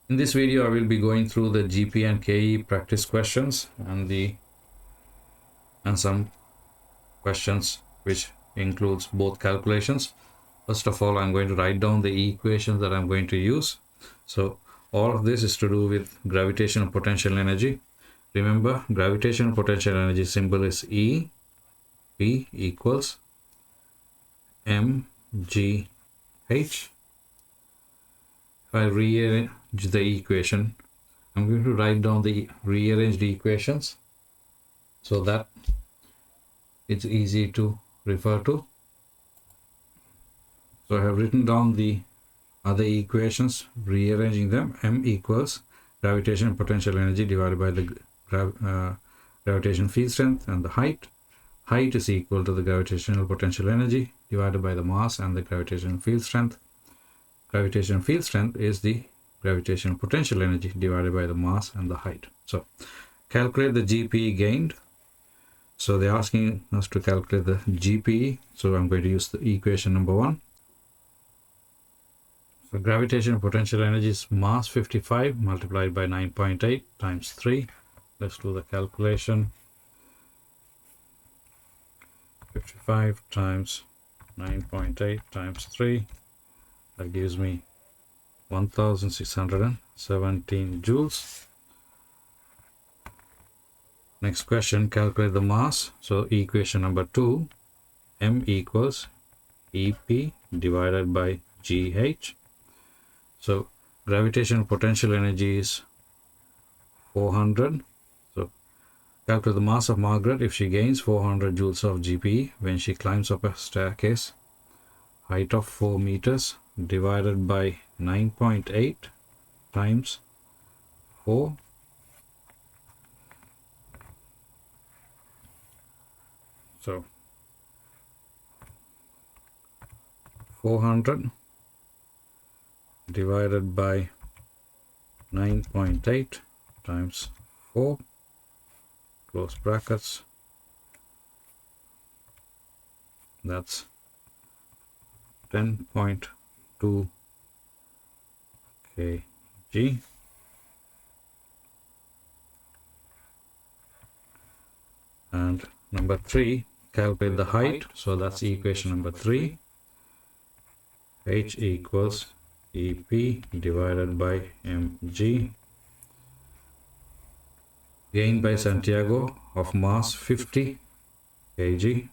In this video, I will be going through the GPE and KE practice questions and some questions which includes both calculations. First of all, I'm going to write down the equations that I'm going to use. So all of this is to do with gravitational potential energy. Remember, gravitational potential energy symbol is E. P equals mgh. If I rearrange the equation, I'm going to write down the rearranged equations so that it's easy to refer to. So I have written down the other equations, rearranging them. M equals gravitational potential energy divided by the gravitational field strength and the height. Height is equal to the gravitational potential energy divided by the mass and the gravitational field strength. Gravitational field strength is the gravitational potential energy divided by the mass and the height. So calculate the GPE gained. So they're asking us to calculate the GPE. So I'm going to use the equation number 1. So gravitational potential energy is mass 55 multiplied by 9.8 times 3. Let's do the calculation. 55 times 9.8 times 3. That gives me 1617 joules. Next question, calculate the mass. So equation number 2, M equals EP divided by GH. So gravitational potential energy is 400. So calculate the mass of Margaret if she gains 400 joules of GPE when she climbs up a staircase. Height of 4 meters divided by 9.8 times 4. So 400 divided by 9.8 times 4, close brackets, that's 10.2 kg. And number 3, calculate the height. So that's equation number 3. H equals EP divided by mg. Gained by Santiago of mass 50 kg.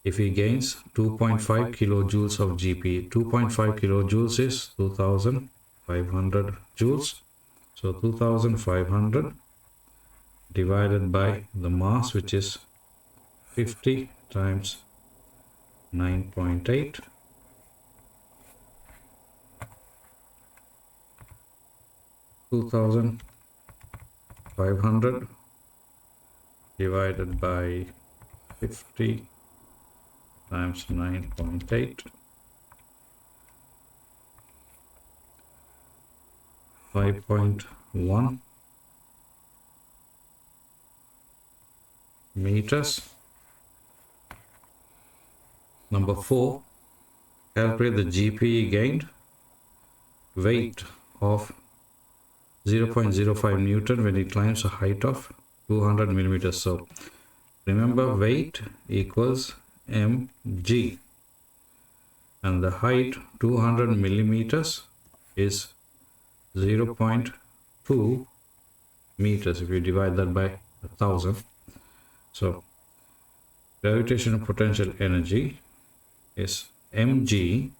If he gains 2.5 kilojoules of GPE, 2.5 kilojoules is 2500 joules. So 2500 divided by the mass, which is 50 times 9.8. $2,500 divided by 50 times 9.8, 5.1 meters. Number 4, calculate the GPE gained. Weight of 0.05 Newton when it climbs a height of 200 millimeters. So remember, weight equals mg and the height 200 millimeters is 0.2 meters if you divide that by 1000. So gravitational potential energy is mg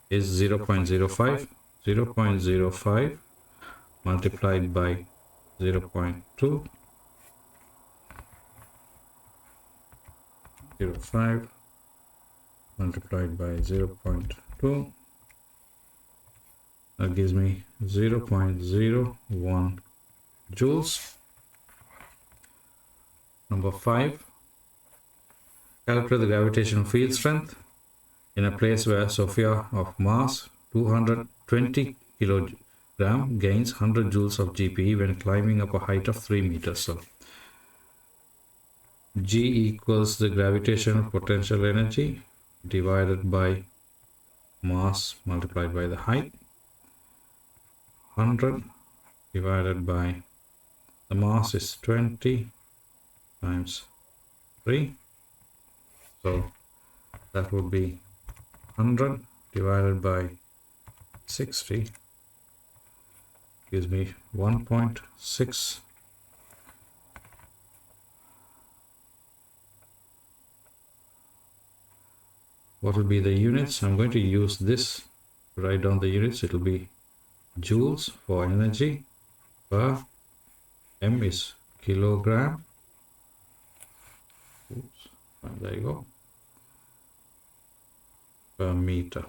is 0.05 multiplied by 0.2 0.5 multiplied by 0.2, that gives me 0.01 joules. Number 5, calculate the gravitational field strength in a place where Sophia of mass 220 kilogram gains 100 joules of GPE when climbing up a height of 3 meters. So G equals the gravitational potential energy divided by mass multiplied by the height. 100 divided by the mass is 20 times 3. So that would be 100 divided by 60 gives me 1.6. What will be the units? I'm going to use this to write down the units. It will be joules for energy per m is kilogram. Oops, there you go. Per meter.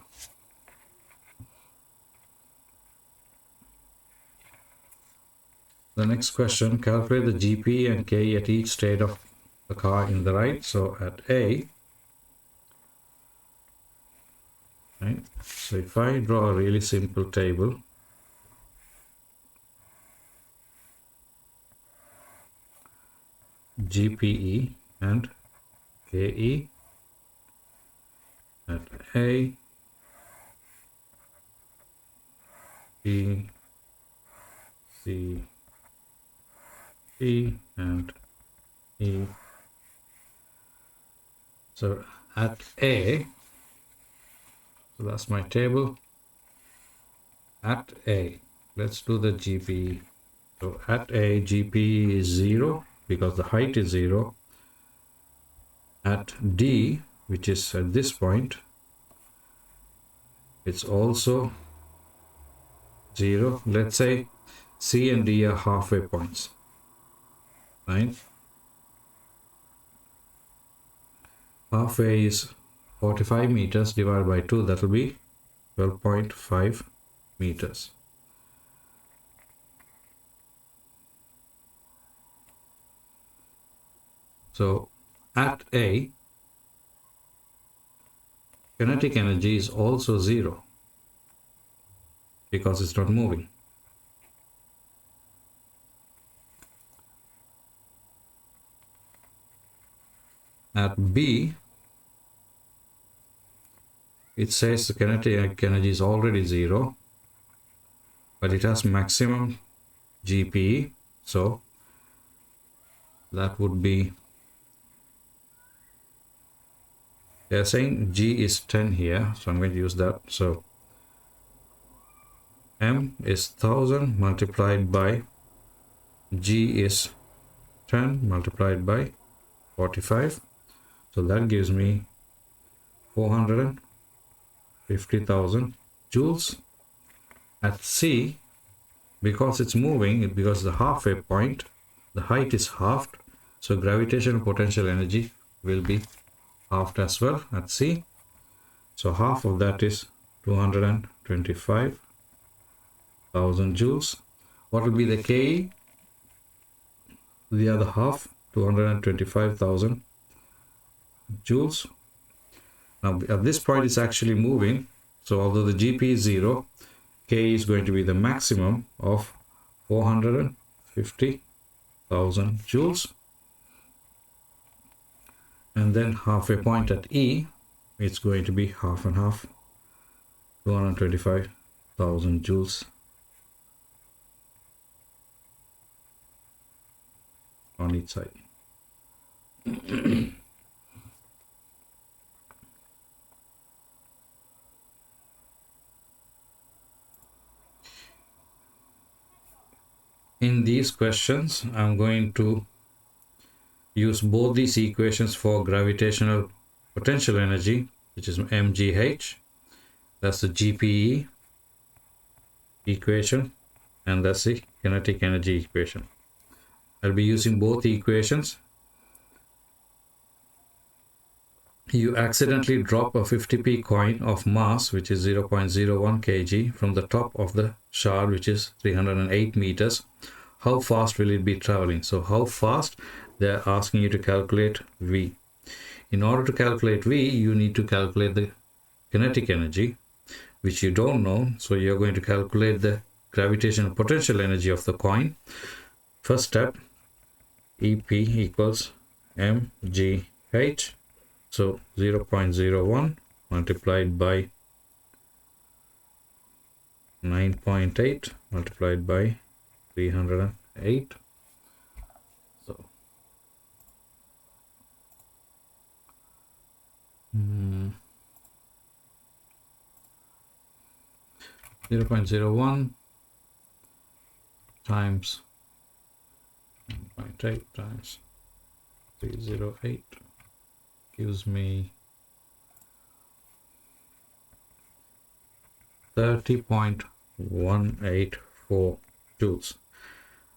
The next question, calculate the GPE and KE at each state of the car in the right. So at A, right? So if I draw a really simple table, GPE and KE at A, B, C, D and E. So at A, so that's my table. At A, let's do the GPE. So at A, GPE is 0 because the height is 0. At D, which is at this point, it's also 0. Let's say C and D are halfway points, right? Halfway is 45 meters divided by 2, that will be 12.5 meters. So at A, kinetic energy is also 0 because it's not moving. At B, it says the kinetic energy is already 0, but it has maximum GPE, so that would be, they're saying G is 10 here, so I'm going to use that. So M is 1000 multiplied by G is 10 multiplied by 45. So that gives me 450,000 joules. At C, because it's moving, because the halfway point, the height is halved, so gravitational potential energy will be halved as well at C. So half of that is 225,000 joules. What will be the KE? The other half, 225,000 joules. Now at this point it's actually moving, so although the GP is 0, K is going to be the maximum of 450,000 joules. And then halfway point at E, it's going to be half and half, 225,000 joules on each side. In these questions, I'm going to use both these equations for gravitational potential energy, which is mgh, that's the GPE equation, and that's the kinetic energy equation. I'll be using both equations. You accidentally drop a 50p coin of mass, which is 0.01 kg, from the top of the shard, which is 308 meters. How fast will it be traveling? So how fast? They're asking you to calculate V. In order to calculate V, you need to calculate the kinetic energy, which you don't know. So you're going to calculate the gravitational potential energy of the coin. First step, EP equals mgh. So 0.01 multiplied by 9.8 multiplied by 308. So 0.01 times 9.8 times 308 gives me 30.184 joules.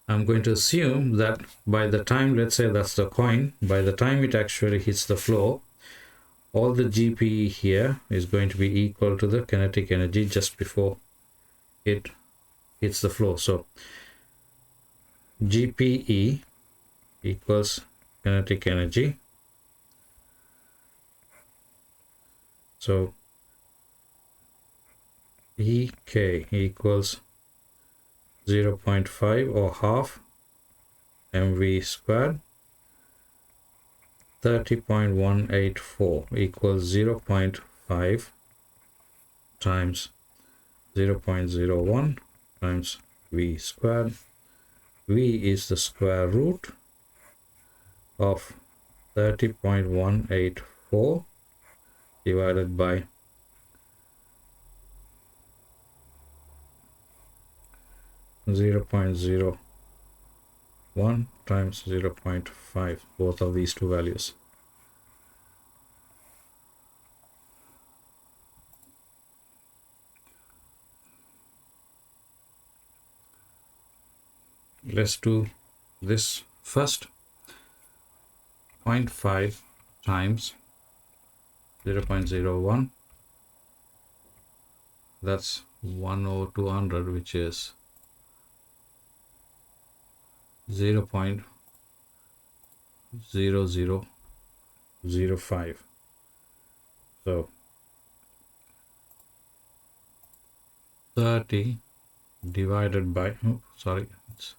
I'm going to assume that by the time, let's say that's the coin, by the time it actually hits the floor, all the GPE here is going to be equal to the kinetic energy just before it hits the floor. So GPE equals kinetic energy. So EK equals 0.5 or half mv squared. 30.184 equals 0.5 times 0.01 times v squared. V is the square root of 30.184 divided by 0.01 times 0.5, both of these two values. Let's do this first. 0.5 times 0.01, that's 1 over 200, which is 0.0005. So 30 divided by, it's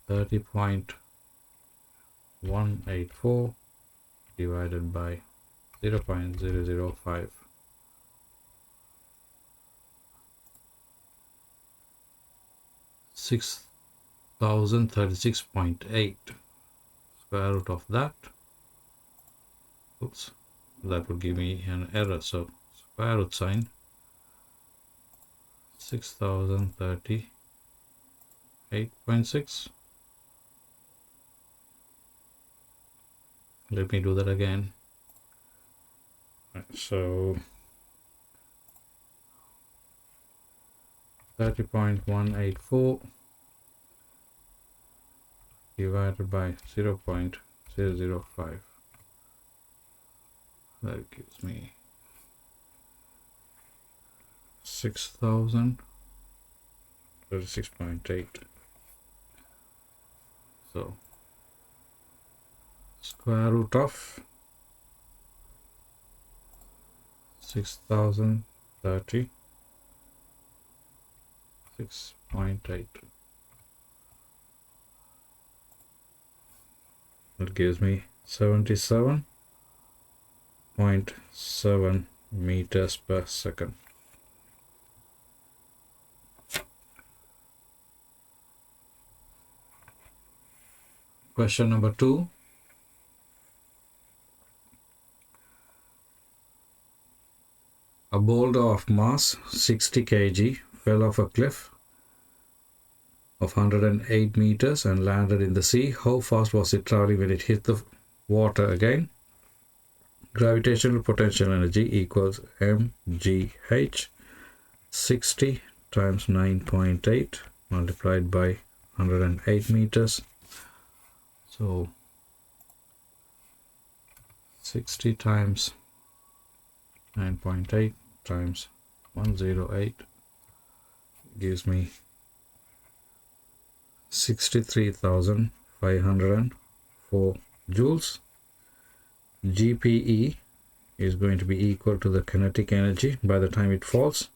30.184 divided by 0.005. 6036.8. Square root of that. Oops, that would give me an error. So square root sign 6038.6. Let me do that again. So 30.184 divided by 0.005. That gives me 6036.8. So square root of 6036.8. That gives me 77.7 meters per second. Question number 2. A boulder of mass 60 kg fell off a cliff of 108 meters and landed in the sea. How fast was it traveling when it hit the water again? Gravitational potential energy equals mgh 60 times 9.8 multiplied by 108 meters. So 60 times 9.8 times 108 gives me 63,504 joules. GPE is going to be equal to the kinetic energy by the time it falls.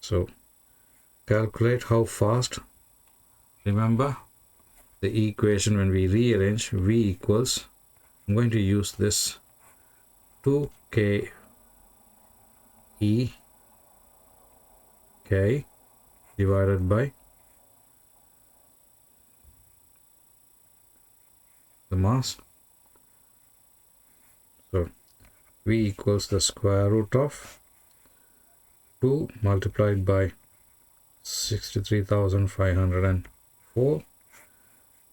So calculate how fast. Remember the equation when we rearrange, V equals, I'm going to use this 2K E K divided by the mass. So V equals the square root of 2 multiplied by 63,504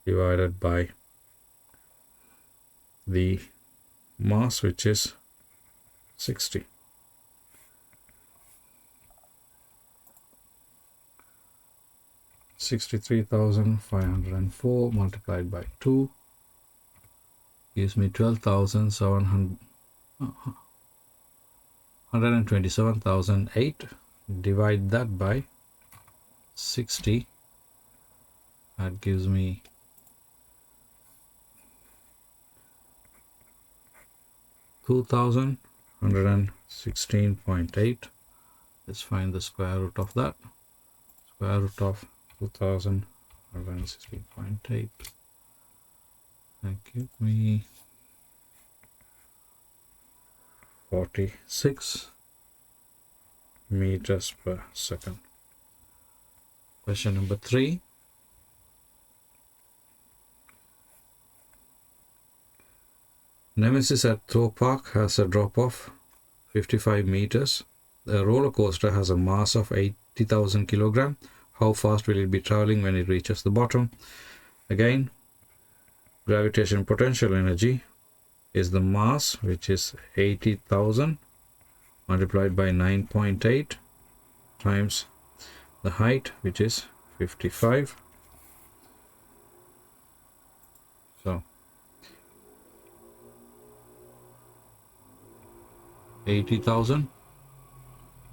divided by the mass, which is 60. 63,504 multiplied by 2 gives me 127,008. Divide that by 60. That gives me 2,116.8. Let's find the square root of that. Square root of 2,116.8. That gives me 46 meters per second. Question number 3. Nemesis at Thorpe Park has a drop of 55 meters. The roller coaster has a mass of 80,000 kilograms. How fast will it be traveling when it reaches the bottom? Again, gravitational potential energy is the mass, which is 80,000 multiplied by 9.8 times the height, which is 55. So 80,000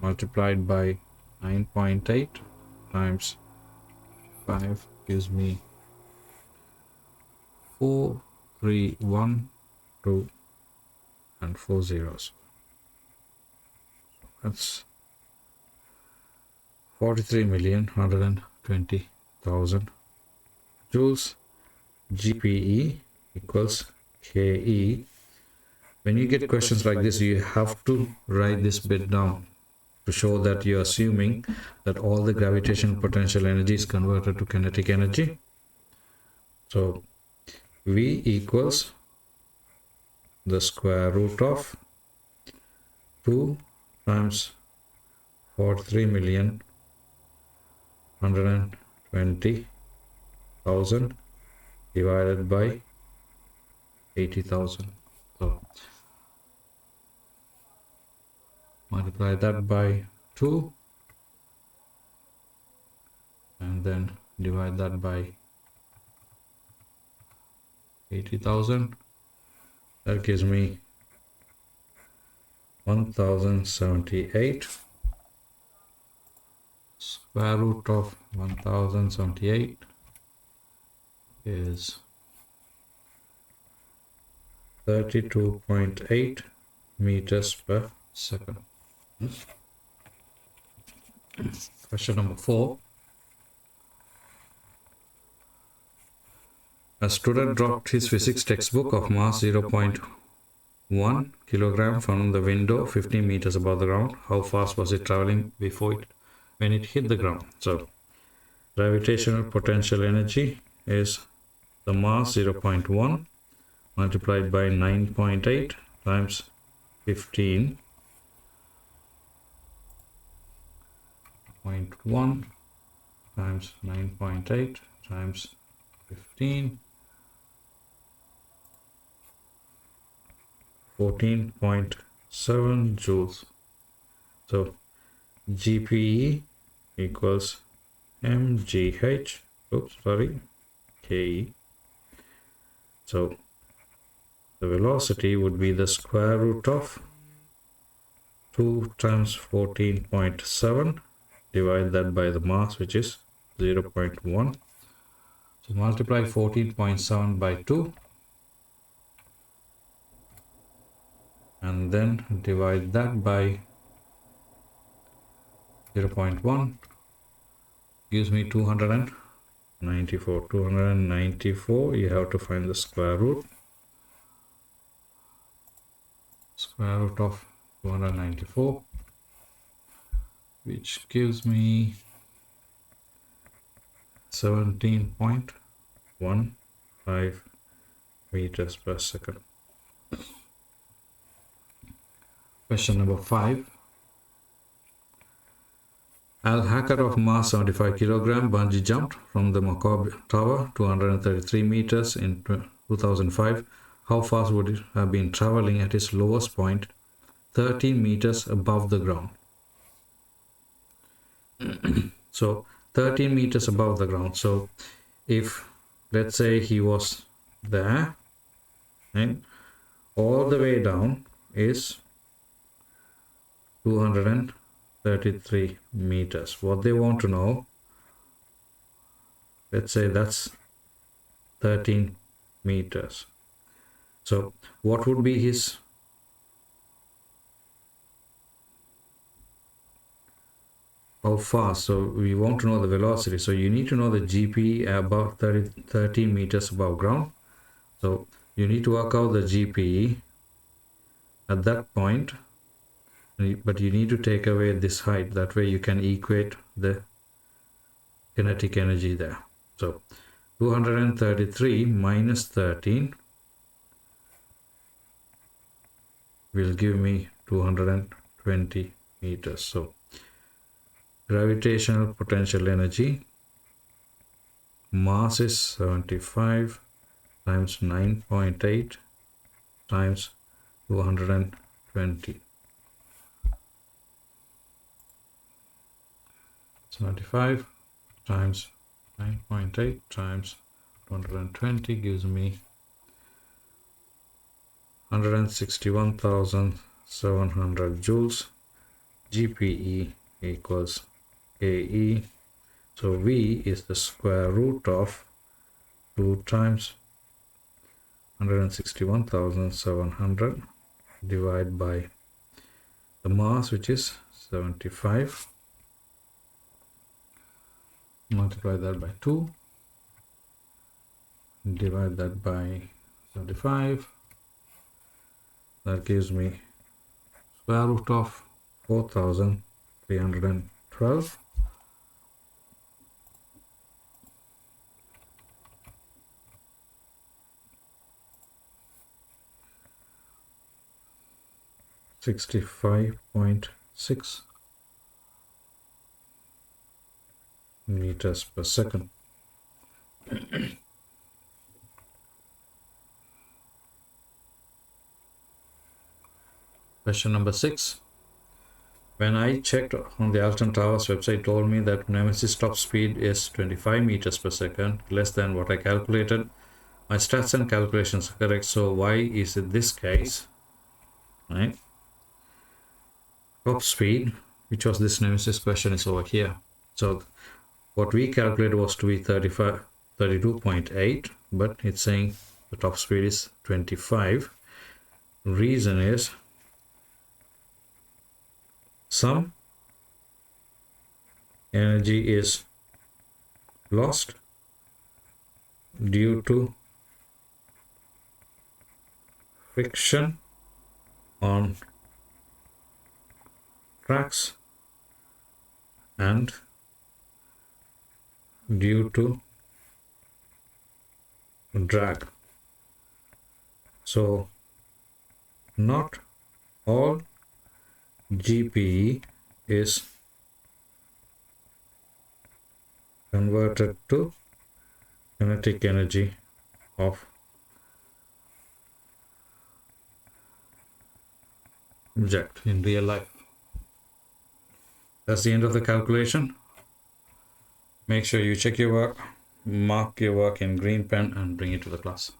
multiplied by 9.8 times 5 gives me 4, 3, 1, 2 and 4 zeros. That's 43,120,000 joules. GPE equals KE. When you get questions like this, you have to write this bit down to show that you're assuming that all the gravitational potential energy is converted to kinetic energy. So V equals the square root of 2 times 43,120,000 divided by 80,000. So multiply that by 2 and then divide that by 80,000. That gives me 1078. Square root of 1078 is 32.8 meters per second. Question number 4. A student dropped his physics textbook of mass 0.1 kilogram from the window 15 meters above the ground. How fast was it traveling when it hit the ground? So gravitational potential energy is the mass 0.1 multiplied by 9.8 times 15.1 times 9.8 times 15, 14.7 joules. So GPE equals mgh, ke. So the velocity would be the square root of 2 times 14.7, divide that by the mass, which is 0.1. So multiply 14.7 by 2 and then divide that by 0.1 gives me 294. 294, you have to find the square root. Square root of 294 which gives me 17.15 meters per second. Question number 5. Al Hacker of mass 75 kg bungee jumped from the Macabre Tower 233 meters in 2005. How fast would it have been traveling at its lowest point, 13 meters above the ground? So 13 meters above the ground. So if, let's say, he was there and all the way down is 233 meters. What they want to know, let's say that's 13 meters. So what would be his how fast? So we want to know the velocity. So you need to know the GPE above 13 meters above ground. So you need to work out the GPE at that point, but you need to take away this height. That way you can equate the kinetic energy there. So 233 minus 13 will give me 220 meters. So gravitational potential energy, mass is 75 times 9.8 times 220. 75 times 9.8 times 220 gives me 161,700 joules. GPE equals KE. So V is the square root of 2 times 161,700 divided by the mass, which is 75. Multiply that by 2. Divide that by 75. That gives me square root of 4,312. .6 meters per second. Question number 6. When I checked on the Alton Towers website, told me that Nemesis top speed is 25 meters per second, less than what I calculated. My stats and calculations are correct, so why is it this case? Right? Top speed, which was this Nemesis question, is over here. So what we calculated was to be 32.8, but it's saying the top speed is 25. Reason is some energy is lost due to friction on tracks and due to drag. So not all GPE is converted to kinetic energy of object in real life. That's the end of the calculation. Make sure you check your work, mark your work in green pen and bring it to the class.